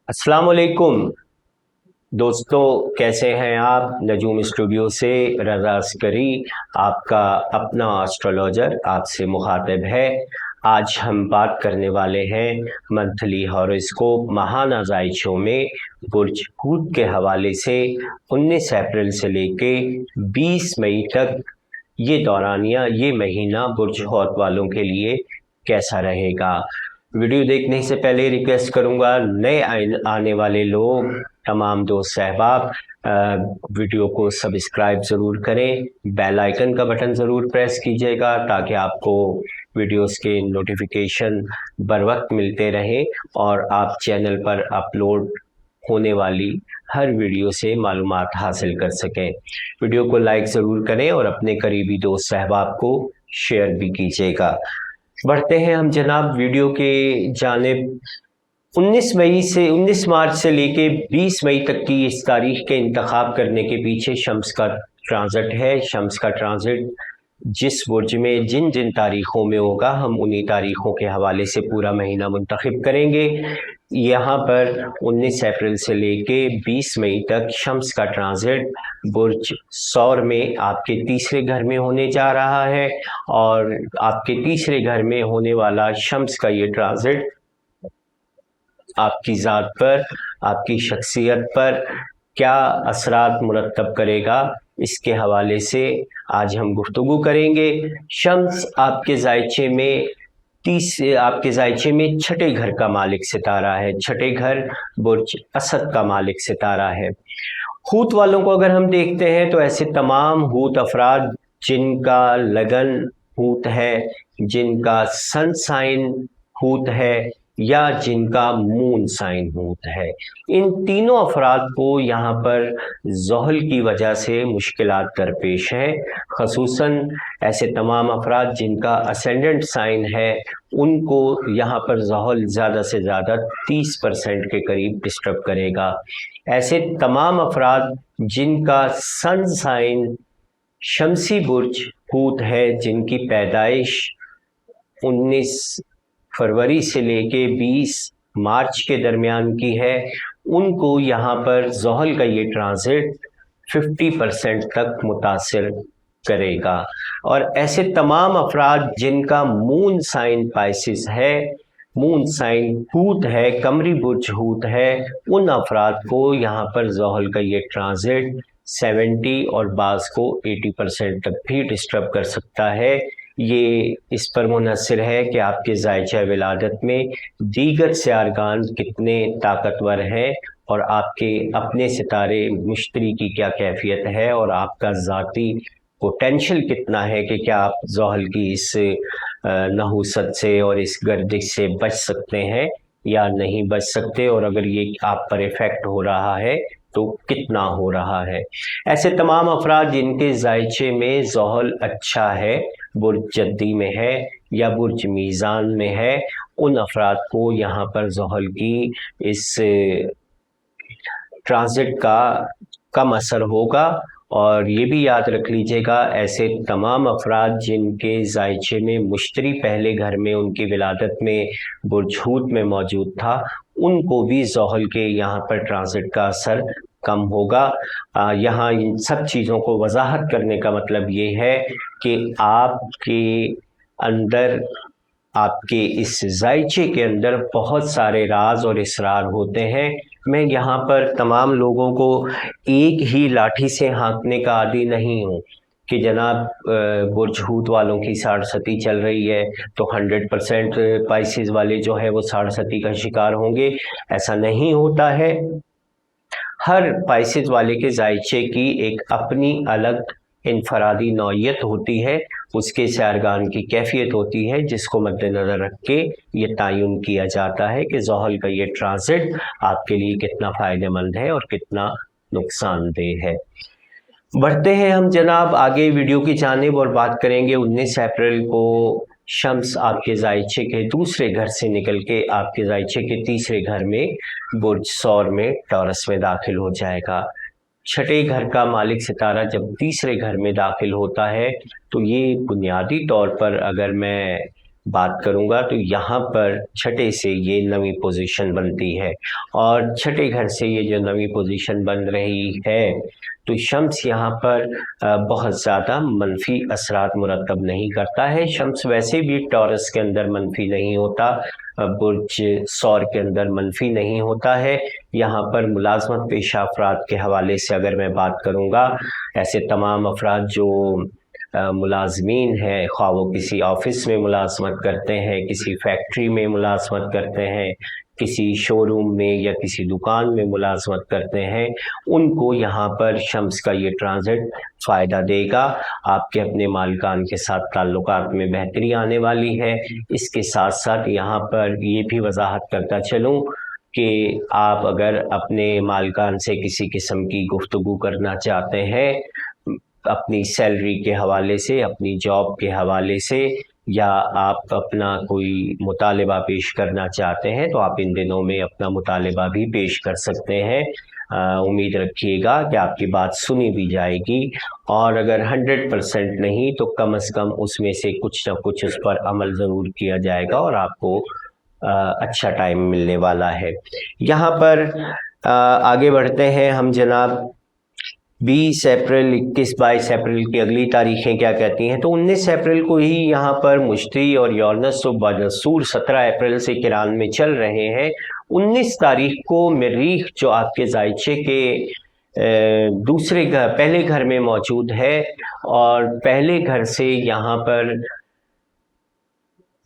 अस्सलाम वालेकुम दोस्तों, कैसे हैं आप। नजूम स्टूडियो से रज़ा अस्करी आपका अपना एस्ट्रोलॉजर आपसे मुखातिब है। आज हम बात करने वाले हैं मंथली हॉरोस्कोप महाना ज़ायचों में बुर्ज हूत के हवाले से 19 अप्रैल से लेके 20 मई तक ये दौरानिया, ये महीना बुर्ज हौत वालों के लिए कैसा रहेगा। वीडियो देखने से पहले रिक्वेस्ट करूंगा, नए आने वाले लोग, तमाम दोस्त सहबाब वीडियो को सब्सक्राइब ज़रूर करें, बेल आइकन का बटन ज़रूर प्रेस कीजिएगा ताकि आपको वीडियोस के नोटिफिकेशन बर वक्त मिलते रहें और आप चैनल पर अपलोड होने वाली हर वीडियो से मालूमात हासिल कर सकें। वीडियो को लाइक ज़रूर करें और अपने करीबी दोस्त सहबाब को शेयर भी कीजिएगा। बढ़ते हैं हम जनाब वीडियो के जानिब। 19 मार्च से लेके 20 मई तक की इस तारीख के इंतखाब करने के पीछे शम्स का ट्रांजिट है। शम्स का ट्रांजिट जिस बुर्ज में जिन जिन तारीखों में होगा, हम उन्हीं तारीखों के हवाले से पूरा महीना मुंतखब करेंगे। यहाँ पर 19 अप्रैल से लेके 20 मई तक शम्स का ट्रांजिट बुर्ज सौर में आपके तीसरे घर में होने जा रहा है और आपके तीसरे घर में होने वाला शम्स का ये ट्रांजिट आपकी ज़ात पर, आपकी शख्सियत पर क्या असरात मुरतब करेगा, इसके हवाले से आज हम गुफ्तगू करेंगे। शम्स आपके जायचे में छठे घर का मालिक सितारा है। छठे घर बुर्ज असद का मालिक सितारा है। हूत वालों को अगर हम देखते हैं तो ऐसे तमाम हूत अफराद जिनका लगन हूत है, जिनका सन साइन हूत है या जिनका मून साइन हूत है, इन तीनों अफराद को यहाँ पर ज़ोहल की वजह से मुश्किलात दरपेश हैं। ख़ुसूसन ऐसे तमाम अफराद जिनका असेंडेंट साइन है, उनको यहाँ पर ज़ोहल ज़्यादा से ज़्यादा 30% के करीब डिस्टर्ब करेगा। ऐसे तमाम अफराद जिनका सन साइन शमसी बुर्ज हूत है, जिनकी पैदाइश 19 फरवरी से लेके 20 मार्च के दरमियान की है, उनको यहाँ पर ज़ोहल का ये ट्रांजिट 50% तक मुतासिर करेगा। और ऐसे तमाम अफराद जिनका मून साइन पाइसिस है, मून साइन हूत है, कमरी बुर्ज हूत है, उन अफराद को यहाँ पर ज़ोहल का ये ट्रांजिट 70 और बाज़ को 80% तक भी डिस्टर्ब कर सकता है। ये इस पर मुनहसर है कि आपके ज़ायचा विलादत में दीगर सियारगान कितने ताकतवर हैं और आपके अपने सितारे मुश्तरी की क्या कैफियत है और आपका ज़ाती पोटेंशल कितना है कि क्या आप ज़ोहल की इस नहूसत से और इस गर्दिश से बच सकते हैं या नहीं बच सकते, और अगर ये आप पर इफ़ेक्ट हो रहा है तो कितना हो रहा है। ऐसे तमाम अफराद जिनके ज़ायचे में ज़ोहल अच्छा है, बुर्ज जद्दी में है या बुर्ज मीज़ान में है, उन अफराद को यहाँ पर ज़ोहल की इस ट्रांजिट का कम असर होगा। और ये भी याद रख लीजिएगा, ऐसे तमाम अफराद जिनके ज़ायचे में मुश्तरी पहले घर में उनकी विलादत में बुर्ज हूत में मौजूद था, उनको भी ज़ोहल के यहाँ पर ट्रांजिट का असर कम होगा। यहाँ इन सब चीज़ों को वजाहत करने का मतलब ये है कि आपके अंदर, आपके इस ज़ायचे के अंदर बहुत सारे राज और इसरार होते हैं। मैं यहाँ पर तमाम लोगों को एक ही लाठी से हाँकने का आदी नहीं हूँ कि जनाब बुर्ज हूत वालों की साढ़सती चल रही है तो 100% पाइसिस वाले जो है वो साढ़सती का शिकार होंगे। ऐसा नहीं होता है। हर पाइसिस वाले के ज़ायचे की एक अपनी अलग इनफरादी नौइयत होती है, उसके सैरगान की कैफियत होती है, जिसको मद्देनज़र रख के ये तयन किया जाता है कि ज़ोहल का ये ट्रांजिट आपके लिए कितना फ़ायदेमंद है और कितना नुकसानदेह है। बढ़ते हैं हम जनाब आगे वीडियो की जानिब और बात करेंगे 19 अप्रैल को शम्स आपके ज़ायचे के दूसरे घर से निकल के आपके ज़ायचे के तीसरे घर में बुर्ज सौर में टॉरस में दाखिल हो जाएगा। छठे घर का मालिक सितारा जब तीसरे घर में दाखिल होता है तो ये बुनियादी तौर पर अगर मैं बात करूंगा तो यहाँ पर छठे से ये नवी पोजीशन बनती है, और छठे घर से ये जो नवी पोजीशन बन रही है तो शम्स यहाँ पर बहुत ज़्यादा मनफी असरात मुरतब नहीं करता है। शम्स वैसे भी टॉरस के अंदर मनफी नहीं होता, बुर्ज सौर के अंदर मनफी नहीं होता है। यहाँ पर मुलाजमत पेशा अफराद के हवाले से अगर मैं बात करूँगा, ऐसे तमाम अफराद जो मुलाजमीन हैं, ख्वाह वो किसी ऑफिस में मुलाजमत करते हैं, किसी फैक्ट्री में मुलाजमत करते हैं, किसी शोरूम में या किसी दुकान में मुलाजमत करते हैं, उनको यहाँ पर शम्स का ये ट्रांजिट फ़ायदा देगा। आपके अपने मालिकान के साथ ताल्लुकात में बेहतरी आने वाली है। इसके साथ साथ यहाँ पर ये भी वजाहत करता चलूँ कि आप अगर अपने मालिकान से किसी किस्म की गुफ्तगू करना चाहते हैं, अपनी सैलरी के हवाले से, अपनी जॉब के हवाले से, या आप अपना कोई मुतालिबा पेश करना चाहते हैं, तो आप इन दिनों में अपना मुतालिबा भी पेश कर सकते हैं। उम्मीद रखिएगा कि आपकी बात सुनी भी जाएगी, और अगर 100% नहीं तो कम से कम उसमें से कुछ ना कुछ उस पर अमल ज़रूर किया जाएगा और आपको अच्छा टाइम मिलने वाला है। यहाँ पर आगे बढ़ते हैं हम जनाब। 20 अप्रैल, 21-22 अप्रैल की अगली तारीखें क्या कहती हैं? तो 19 अप्रैल को ही यहाँ पर मुश्तरी और यूरेनस तो बदस्तूर 17 अप्रैल से किरान में चल रहे हैं। 19 तारीख को मरीख जो आपके जायचे के दूसरे घर, पहले घर में मौजूद है, और पहले घर से यहाँ पर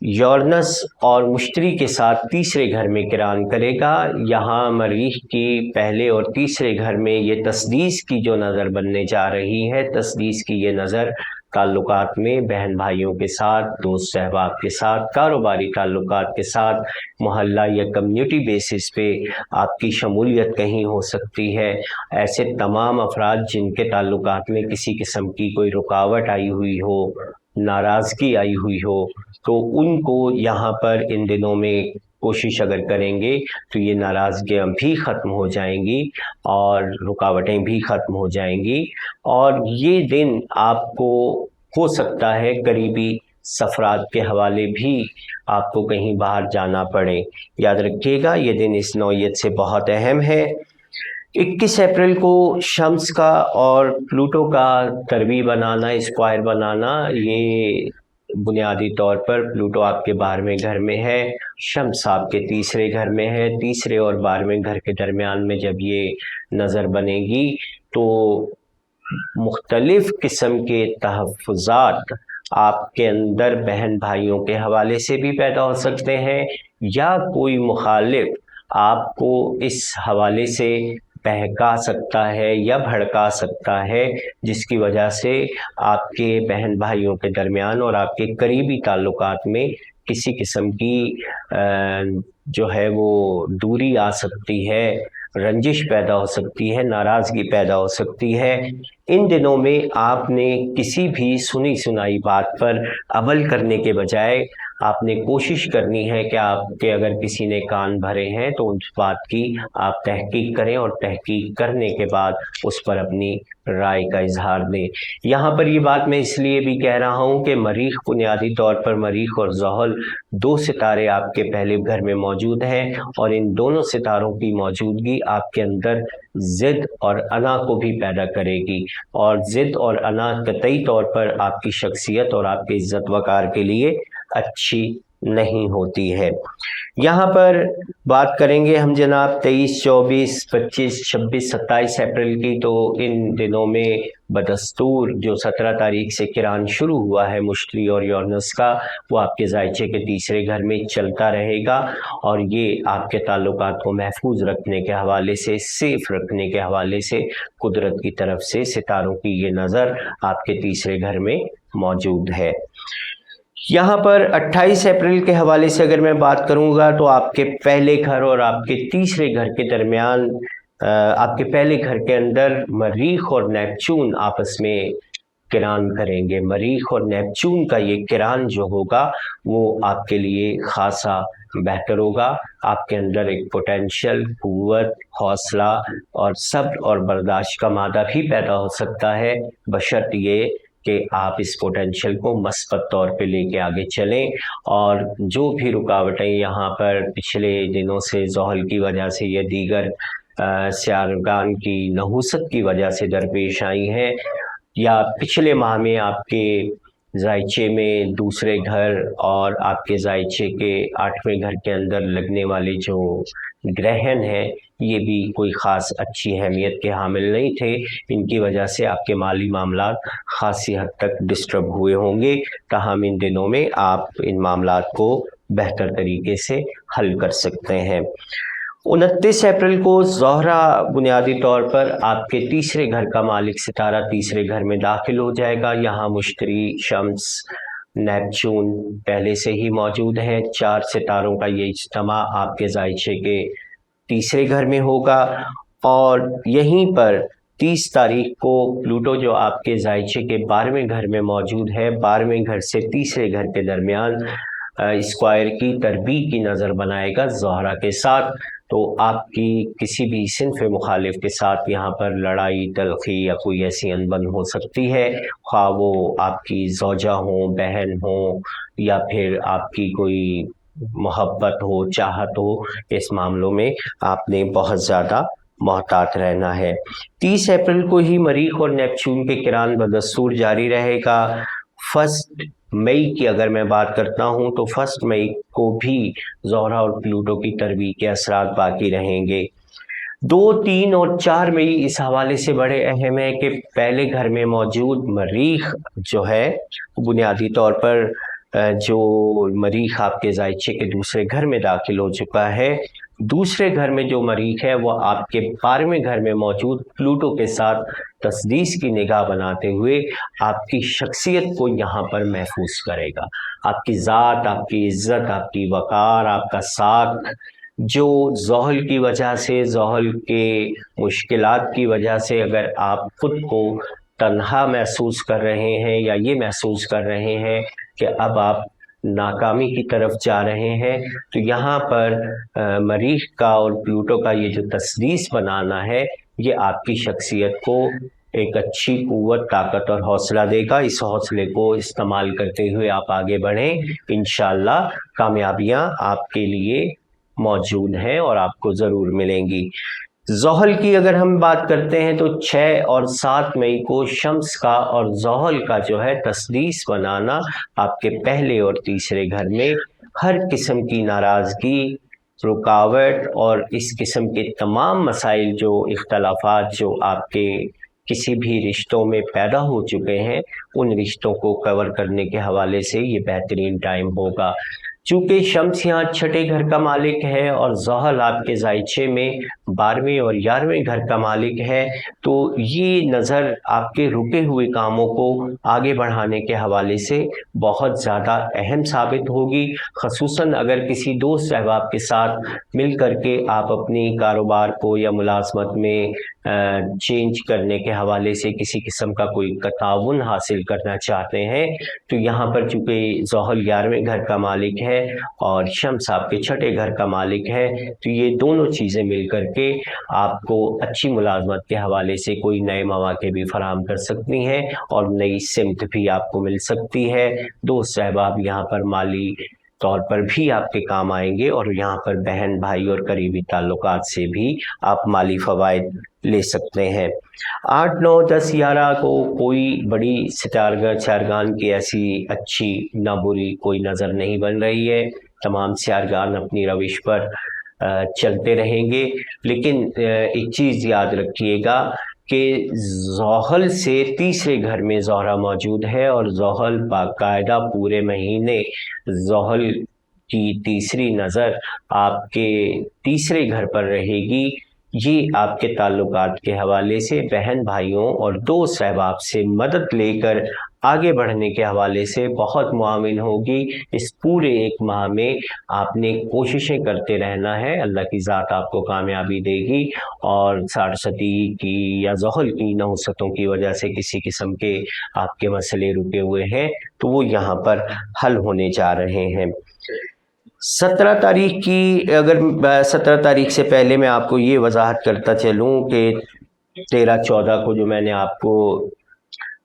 यूरेनस और मुश्तरी के साथ तीसरे घर में किरान करेगा। यहाँ मरीख की पहले और तीसरे घर में ये तस्दीस की जो नज़र बनने जा रही है, तस्दीस की ये नज़र ताल्लुकात में बहन भाइयों के साथ, दोस्त सहबाब के साथ, कारोबारी ताल्लुकात के साथ, मोहल्ला या कम्युनिटी बेसिस पे आपकी शमूलियत कहीं हो सकती है। ऐसे तमाम अफराद जिनके ताल्लुकात में किसी किस्म की कोई रुकावट आई हुई हो, नाराज़गी आई हुई हो, तो उनको यहाँ पर इन दिनों में कोशिश अगर करेंगे तो ये नाराज़गियाँ भी ख़त्म हो जाएंगी और रुकावटें भी ख़त्म हो जाएंगी। और ये दिन आपको हो सकता है करीबी सफरात के हवाले भी आपको कहीं बाहर जाना पड़े। याद रखिएगा ये दिन इस नौयत से बहुत अहम है। 21 अप्रैल को शम्स का और प्लूटो का तरबी बनाना, स्क्वायर बनाना, ये बुनियादी तौर पर प्लूटो आपके 12वें घर में है, शम्स आपके तीसरे घर में है। तीसरे और 12वें घर के दरमियान में जब ये नज़र बनेगी तो मुख्तलिफ़ किस्म के तहफ़्फ़ुज़ात आपके अंदर बहन भाइयों के हवाले से भी पैदा हो सकते हैं, या कोई मुखालिफ आपको इस हवाले से बहका सकता है या भड़का सकता है, जिसकी वजह से आपके बहन भाइयों के दरमियान और आपके करीबी ताल्लुकात में किसी किस्म की जो है वो दूरी आ सकती है, रंजिश पैदा हो सकती है, नाराज़गी पैदा हो सकती है। इन दिनों में आपने किसी भी सुनी सुनाई बात पर अमल करने के बजाय आपने कोशिश करनी है कि आपके अगर किसी ने कान भरे हैं तो उस बात की आप तहकीक करें, और तहकीक करने के बाद उस पर अपनी राय का इजहार दें। यहाँ पर ये बात मैं इसलिए भी कह रहा हूँ कि मरीख बुनियादी तौर पर मरीख और ज़ुहल 2 सितारे आपके पहले घर में मौजूद हैं, और इन दोनों सितारों की मौजूदगी आपके अंदर ज़िद और अना को भी पैदा करेगी, और ज़िद और अना कतई तौर पर आपकी शख्सियत और आपके इज़्ज़त वक़ार के लिए अच्छी नहीं होती है। यहाँ पर बात करेंगे हम जनाब 23, 24, 25, 26, 27 अप्रैल की। तो इन दिनों में बदस्तूर जो 17 तारीख से किरान शुरू हुआ है मुश्तरी और यूरेनस का, वो आपके जायचे के तीसरे घर में चलता रहेगा, और ये आपके ताल्लुकात को महफूज रखने के हवाले से, सेफ रखने के हवाले से कुदरत की तरफ से सितारों की ये नज़र आपके तीसरे घर में मौजूद है। यहाँ पर 28 अप्रैल के हवाले से अगर मैं बात करूँगा तो आपके पहले घर और आपके तीसरे घर के दरमियान, आपके पहले घर के अंदर मरीख और नेपचून आपस में किरान करेंगे। मरीख और नेपचून का ये किरान जो होगा वो आपके लिए खासा बेहतर होगा। आपके अंदर एक पोटेंशियल, कुव्वत, हौसला और सब्र और बर्दाश्त का मादा भी पैदा हो सकता है, बशर्त ये कि आप इस पोटेंशियल को मस्बत तौर पे लेके आगे चलें, और जो भी रुकावटें यहाँ पर पिछले दिनों से ज़ोहल की वजह से या दीगर सियारगान की नहुसत की वजह से दरपेश आई हैं, या पिछले माह में आपके जायचे में दूसरे घर और आपके जायचे के 8वें घर के अंदर लगने वाले जो ग्रहण हैं, ये भी कोई ख़ास अच्छी अहमियत के हामिल नहीं थे। इनकी वजह से आपके माली मामलात ख़ासी हद तक डिस्टर्ब हुए होंगे, ताहम इन दिनों में आप इन मामलात को बेहतर तरीके से हल कर सकते हैं। 29 अप्रैल को ज़ोहरा बुनियादी तौर पर आपके तीसरे घर का मालिक सितारा तीसरे घर में दाखिल हो जाएगा। यहाँ मुश्तरी, शम्स, नेपच्यून पहले से ही मौजूद है। 4 सितारों का ये इज्तिमा आपके जायचे के तीसरे घर में होगा, और यहीं पर 30 तारीख को प्लूटो जो आपके जायचे के 12वें घर में मौजूद है, 12वें घर से तीसरे घर के दरमियान स्क्वायर की तरबी की नज़र बनाएगा ज़ोहरा के साथ। तो आपकी किसी भी सिन्फ मुखालिफ के साथ यहाँ पर लड़ाई, तलखी या कोई ऐसी अनबन हो सकती है, ख्वाह वो आपकी ज़ौजा हो, बहन हो, या फिर आपकी कोई मोहब्बत हो, चाहत हो। इस मामलों में आपने बहुत ज़्यादा मोहतात रहना है। 30 अप्रैल को ही मरीख और नेपच्यून के किरान बदस्तूर जारी रहेगा। 1 मई की अगर मैं बात करता हूँ तो 1 मई को भी ज़ोहरा और प्लूटो की तरबी के असरात बाकी रहेंगे। 2, 3 और 4 मई इस हवाले से बड़े अहम है कि पहले घर में मौजूद मरीख जो है, बुनियादी तौर पर जो मरीख आपके जायचे के दूसरे घर में दाखिल हो चुका है, दूसरे घर में जो मरीख है वो आपके 12वें घर में मौजूद प्लूटो के साथ तस्दीस की निगाह बनाते हुए आपकी शख्सियत को यहाँ पर महफूज करेगा। आपकी ज़ात, आपकी इज़्ज़त, आपकी वक़ार, आपका साख, जो ज़ोहल की वजह से, ज़ोहल के मुश्किलात की वजह से अगर आप ख़ुद को तन्हा महसूस कर रहे हैं या ये महसूस कर रहे हैं कि अब आप नाकामी की तरफ जा रहे हैं, तो यहाँ पर मरीख का और प्लूटो का ये जो तस्दीस बनाना है, ये आपकी शख्सियत को एक अच्छी क़ुव्वत, ताकत और हौसला देगा। इस हौसले को इस्तेमाल करते हुए आप आगे बढ़ें, इंशाअल्लाह कामयाबियाँ आपके लिए मौजूद हैं और आपको ज़रूर मिलेंगी। ज़ोहल की अगर हम बात करते हैं तो 6 और 7 मई को शम्स का और ज़ोहल का जो है तस्दीस बनाना आपके पहले और तीसरे घर में हर किस्म की नाराज़गी, रुकावट और इस किस्म के तमाम मसाइल, जो इख्तलाफात जो आपके किसी भी रिश्तों में पैदा हो चुके हैं, उन रिश्तों को कवर करने के हवाले से ये बेहतरीन टाइम होगा। चूँकि शम्स यहाँ 6ठे घर का मालिक है और ज़ोहल आपके जायचे में 12वें और 11वें घर का मालिक है, तो ये नज़र आपके रुके हुए कामों को आगे बढ़ाने के हवाले से बहुत ज़्यादा अहम साबित होगी। ख़ुसूसन अगर किसी दोस्त अहबाब के साथ मिल कर के आप अपनी कारोबार को या मुलाज़मत में चेंज करने के हवाले से किसी किस्म का कोई ताउन हासिल करना चाहते हैं, तो यहाँ पर चूँकि ज़ोहल 11वें घर का मालिक है और शम्स आपके 6ठे घर का मालिक है, तो ये दोनों चीज़ें मिल कर के आपको अच्छी मुलाज़मत के हवाले से कोई नए मौक़े भी फराहम कर सकती हैं और नई सिमत भी आपको मिल सकती है। दोस्त अहबाब यहाँ पर माली तौर पर भी आपके काम आएंगे और यहाँ पर बहन भाई और करीबी ताल्लुकात से भी आप माली फ़वाइद ले सकते हैं। 8, 9, 10, 11 को कोई बड़ी सियारगान की ऐसी अच्छी ना बुरी कोई नज़र नहीं बन रही है। तमाम सियारगान अपनी रविश पर चलते रहेंगे, लेकिन एक चीज़ याद रखिएगा कि ज़ोहल से तीसरे घर में ज़ोहरा मौजूद है और ज़ोहल बाकायदा पूरे महीने ज़ोहल की तीसरी नज़र आपके तीसरे घर पर रहेगी। ये आपके ताल्लुकात के हवाले से, बहन भाइयों और दोस्त अहबाब से मदद लेकर आगे बढ़ने के हवाले से बहुत मुआविन होगी। इस पूरे 1 माह में आपने कोशिशें करते रहना है, अल्लाह की ज़ात आपको कामयाबी देगी और साड़सती की या ज़ोहल की नहुसतों की वजह से किसी किस्म के आपके मसले रुके हुए हैं, तो वो यहाँ पर हल होने जा रहे हैं। 17 तारीख की, अगर 17 तारीख से पहले मैं आपको ये वजाहत करता चलूँ कि 13, 14 को जो मैंने आपको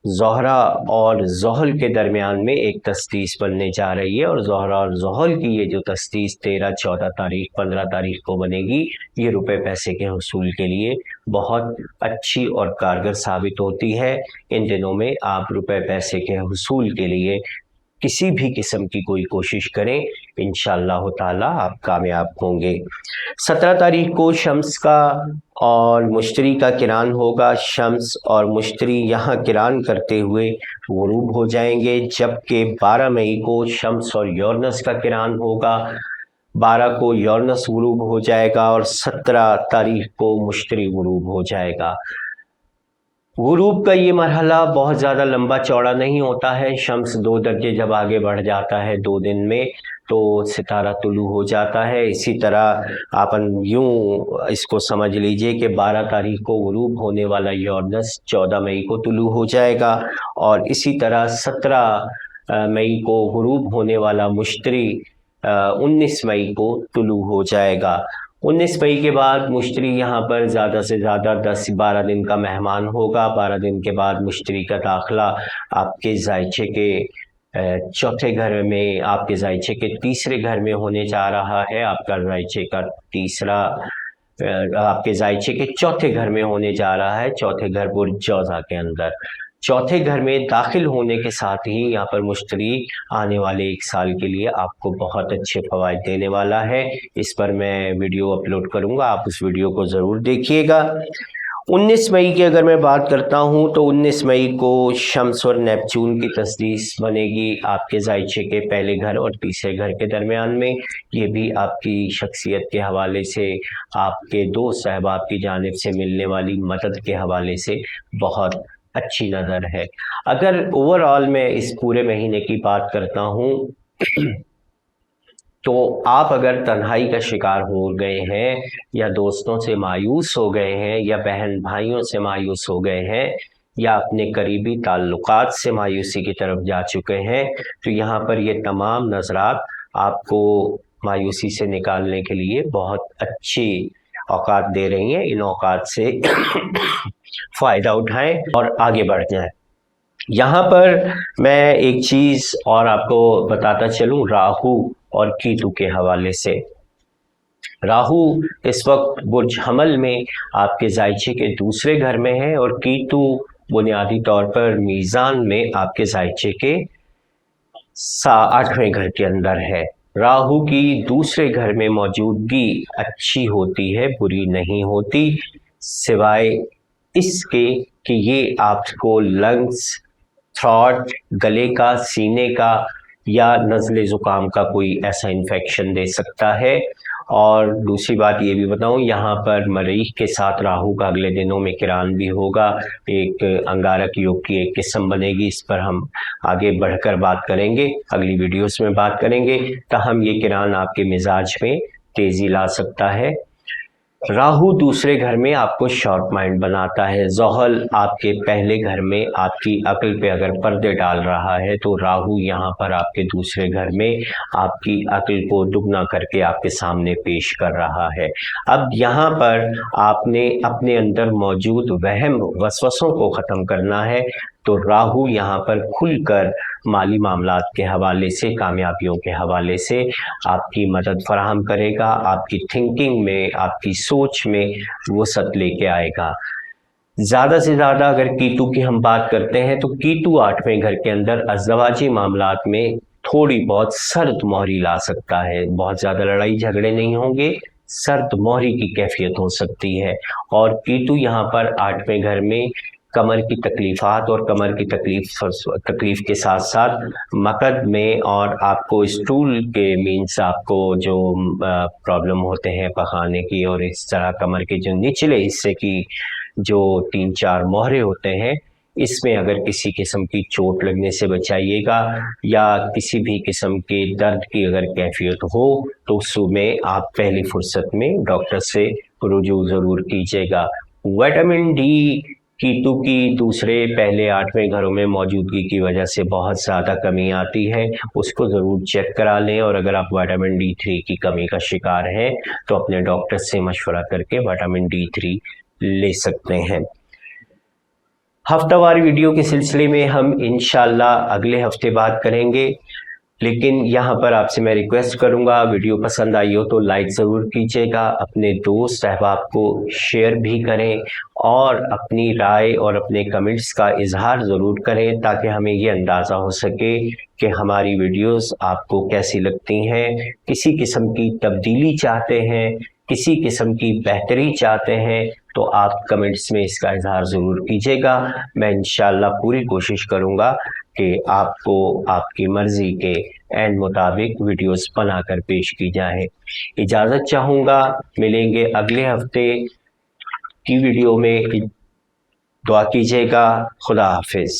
زہرہ اور زحل کے درمیان میں ایک تسدیس بننے جا رہی ہے، اور زہرہ اور زحل کی یہ جو تسدیس 13، 14 تاریخ، 15 تاریخ کو بنے گی، یہ روپے پیسے کے حصول کے لیے بہت اچھی اور کارگر ثابت ہوتی ہے۔ ان دنوں میں آپ روپے پیسے کے حصول کے لیے کسی بھی قسم کی کوئی کوشش کریں، انشاءاللہ تعالی آپ کامیاب ہوں گے۔ 17 تاریخ کو شمس کا اور مشتری کا کران ہوگا۔ شمس اور مشتری یہاں کران کرتے ہوئے غروب ہو جائیں گے، جبکہ 12 مئی کو شمس اور یورنس کا کران ہوگا۔ 12 کو یورنس غروب ہو جائے گا اور 17 تاریخ کو مشتری غروب ہو جائے گا۔ غروب کا یہ مرحلہ بہت زیادہ لمبا چوڑا نہیں ہوتا ہے۔ شمس 2 درجے جب آگے بڑھ جاتا ہے 2 دن میں تو ستارہ طلوع ہو جاتا ہے۔ اسی طرح آپ یوں اس کو سمجھ لیجئے کہ 12 تاریخ کو غروب ہونے والا یورنس 14 مئی کو طلوع ہو جائے گا، اور اسی طرح 17 مئی کو غروب ہونے والا مشتری 19 مئی کو طلوع ہو جائے گا۔ 19 مئی کے بعد مشتری یہاں پر زیادہ سے زیادہ 10-12 دن کا مہمان ہوگا۔ 12 دن کے بعد مشتری کا داخلہ آپ کے ذائچے کے چوتھے گھر میں، آپ کے ذائچے کے تیسرے گھر میں ہونے جا رہا ہے۔ آپ کا ذائچے کا تیسرا آپ کے ذائچے کے چوتھے گھر میں ہونے جا رہا ہے، چوتھے گھر برج جوزا کے اندر۔ چوتھے گھر میں داخل ہونے کے ساتھ ہی یہاں پر مشتری آنے والے 1 سال کے لیے آپ کو بہت اچھے فوائد دینے والا ہے۔ اس پر میں ویڈیو اپلوڈ کروں گا، آپ اس ویڈیو کو ضرور دیکھیے گا۔ 19 مئی کی اگر میں بات کرتا ہوں تو 19 مئی کو شمس اور نیپچون کی تسدیس بنے گی آپ کے ذائچے کے پہلے گھر اور تیسرے گھر کے درمیان میں۔ یہ بھی آپ کی شخصیت کے حوالے سے، آپ کے دوست احباب کی جانب سے ملنے والی مدد کے حوالے سے بہت اچھی نظر ہے۔ اگر اوور آل میں اس پورے مہینے کی بات کرتا ہوں تو آپ اگر تنہائی کا شکار ہو گئے ہیں، یا دوستوں سے مایوس ہو گئے ہیں، یا بہن بھائیوں سے مایوس ہو گئے ہیں، یا اپنے قریبی تعلقات سے مایوسی کی طرف جا چکے ہیں، تو یہاں پر یہ تمام نظرات آپ کو مایوسی سے نکالنے کے لیے بہت اچھی اوقات دے رہی ہیں۔ ان اوقات سے فائدہ اٹھائیں اور آگے بڑھ جائیں۔ یہاں پر میں ایک چیز اور آپ کو بتاتا چلوں راہو اور کیتو کے حوالے سے۔ راہو اس وقت برج حمل میں آپ کے ذائچے کے دوسرے گھر میں ہے، اور کیتو بنیادی طور پر میزان میں آپ کے ذائچے کے 8ویں گھر کے اندر ہے۔ راہو کی دوسرے گھر میں موجودگی اچھی ہوتی ہے، بری نہیں ہوتی، سوائے اس کے کہ یہ آپ کو لنگس، تھروٹ، گلے کا، سینے کا یا نزلے زکام کا کوئی ایسا انفیکشن دے سکتا ہے۔ اور دوسری بات یہ بھی بتاؤں، یہاں پر مریخ کے ساتھ راہو کا اگلے دنوں میں کران بھی ہوگا، ایک انگارک یوگ کی ایک قسم بنے گی۔ اس پر ہم آگے بڑھ کر بات کریں گے، اگلی ویڈیوز میں بات کریں گے۔ تاہم یہ کران آپ کے مزاج میں تیزی لا سکتا ہے۔ راہو دوسرے گھر میں آپ کو شارپ مائنڈ بناتا ہے۔ زحل آپ کے پہلے گھر میں آپ کی عقل پہ اگر پردے ڈال رہا ہے، تو راہو یہاں پر آپ کے دوسرے گھر میں آپ کی عقل کو دگنا کر کے آپ کے سامنے پیش کر رہا ہے۔ اب یہاں پر آپ نے اپنے اندر موجود وہم وسوسوں کو ختم کرنا ہے، تو راہو یہاں پر کھل کر مالی معاملات کے حوالے سے، کامیابیوں کے حوالے سے آپ کی مدد فراہم کرے گا، آپ کی تھنکنگ میں، آپ کی سوچ میں وسعت لے کے آئے گا۔ زیادہ سے زیادہ اگر کیتو کی ہم بات کرتے ہیں تو کیتو 8ویں گھر کے اندر ازدواجی معاملات میں تھوڑی بہت سرد مہری لا سکتا ہے۔ بہت زیادہ لڑائی جھگڑے نہیں ہوں گے، سرد مہری کی کیفیت ہو سکتی ہے۔ اور کیتو یہاں پر 8ویں گھر میں کمر کی تکلیفات اور کمر کی تکلیف کے ساتھ ساتھ مقد میں، اور آپ کو اسٹول کے مینس آپ کو جو پرابلم ہوتے ہیں پخانے کی، اور اس طرح کمر کے جو نچلے حصے کی جو 3-4 موہرے ہوتے ہیں، اس میں اگر کسی قسم کی چوٹ لگنے سے بچائیے گا، یا کسی بھی قسم کے درد کی اگر کیفیت ہو تو اس میں آپ پہلی فرصت میں ڈاکٹر سے رجوع ضرور کیجیے گا۔ وٹامن ڈی کیتو کی دوسرے پہلے 8ویں گھروں میں موجودگی کی وجہ سے بہت زیادہ کمی آتی ہے، اس کو ضرور چیک کرا لیں، اور اگر آپ وٹامن D3 کی کمی کا شکار ہیں تو اپنے ڈاکٹر سے مشورہ کر کے وٹامن D3 لے سکتے ہیں۔ हफ्तावार वीडियो के सिलसिले में हम इंशाल्लाह अगले हफ्ते बात करेंगे, लेकिन यहाँ पर आपसे मैं रिक्वेस्ट करूँगा, वीडियो पसंद आई हो तो लाइक ज़रूर कीजिएगा, अपने दोस्त अहबाब को शेयर भी करें और अपनी राय और अपने कमेंट्स का इजहार ज़रूर करें ताकि हमें ये अंदाज़ा हो सके कि हमारी वीडियोस आपको कैसी लगती हैं। किसी किस्म की तब्दीली चाहते हैं, किसी किस्म की बेहतरी चाहते हैं तो आप कमेंट्स में इसका इजहार ज़रूर कीजिएगा। मैं इंशाल्लाह पूरी कोशिश करूँगा कि आपको आपकी मर्ज़ी के एंड मुताबिक वीडियोस बनाकर पेश की जाए। इजाज़त चाहूँगा, मिलेंगे अगले हफ्ते की वीडियो में। दुआ कीजिएगा। खुदा हाफिज़।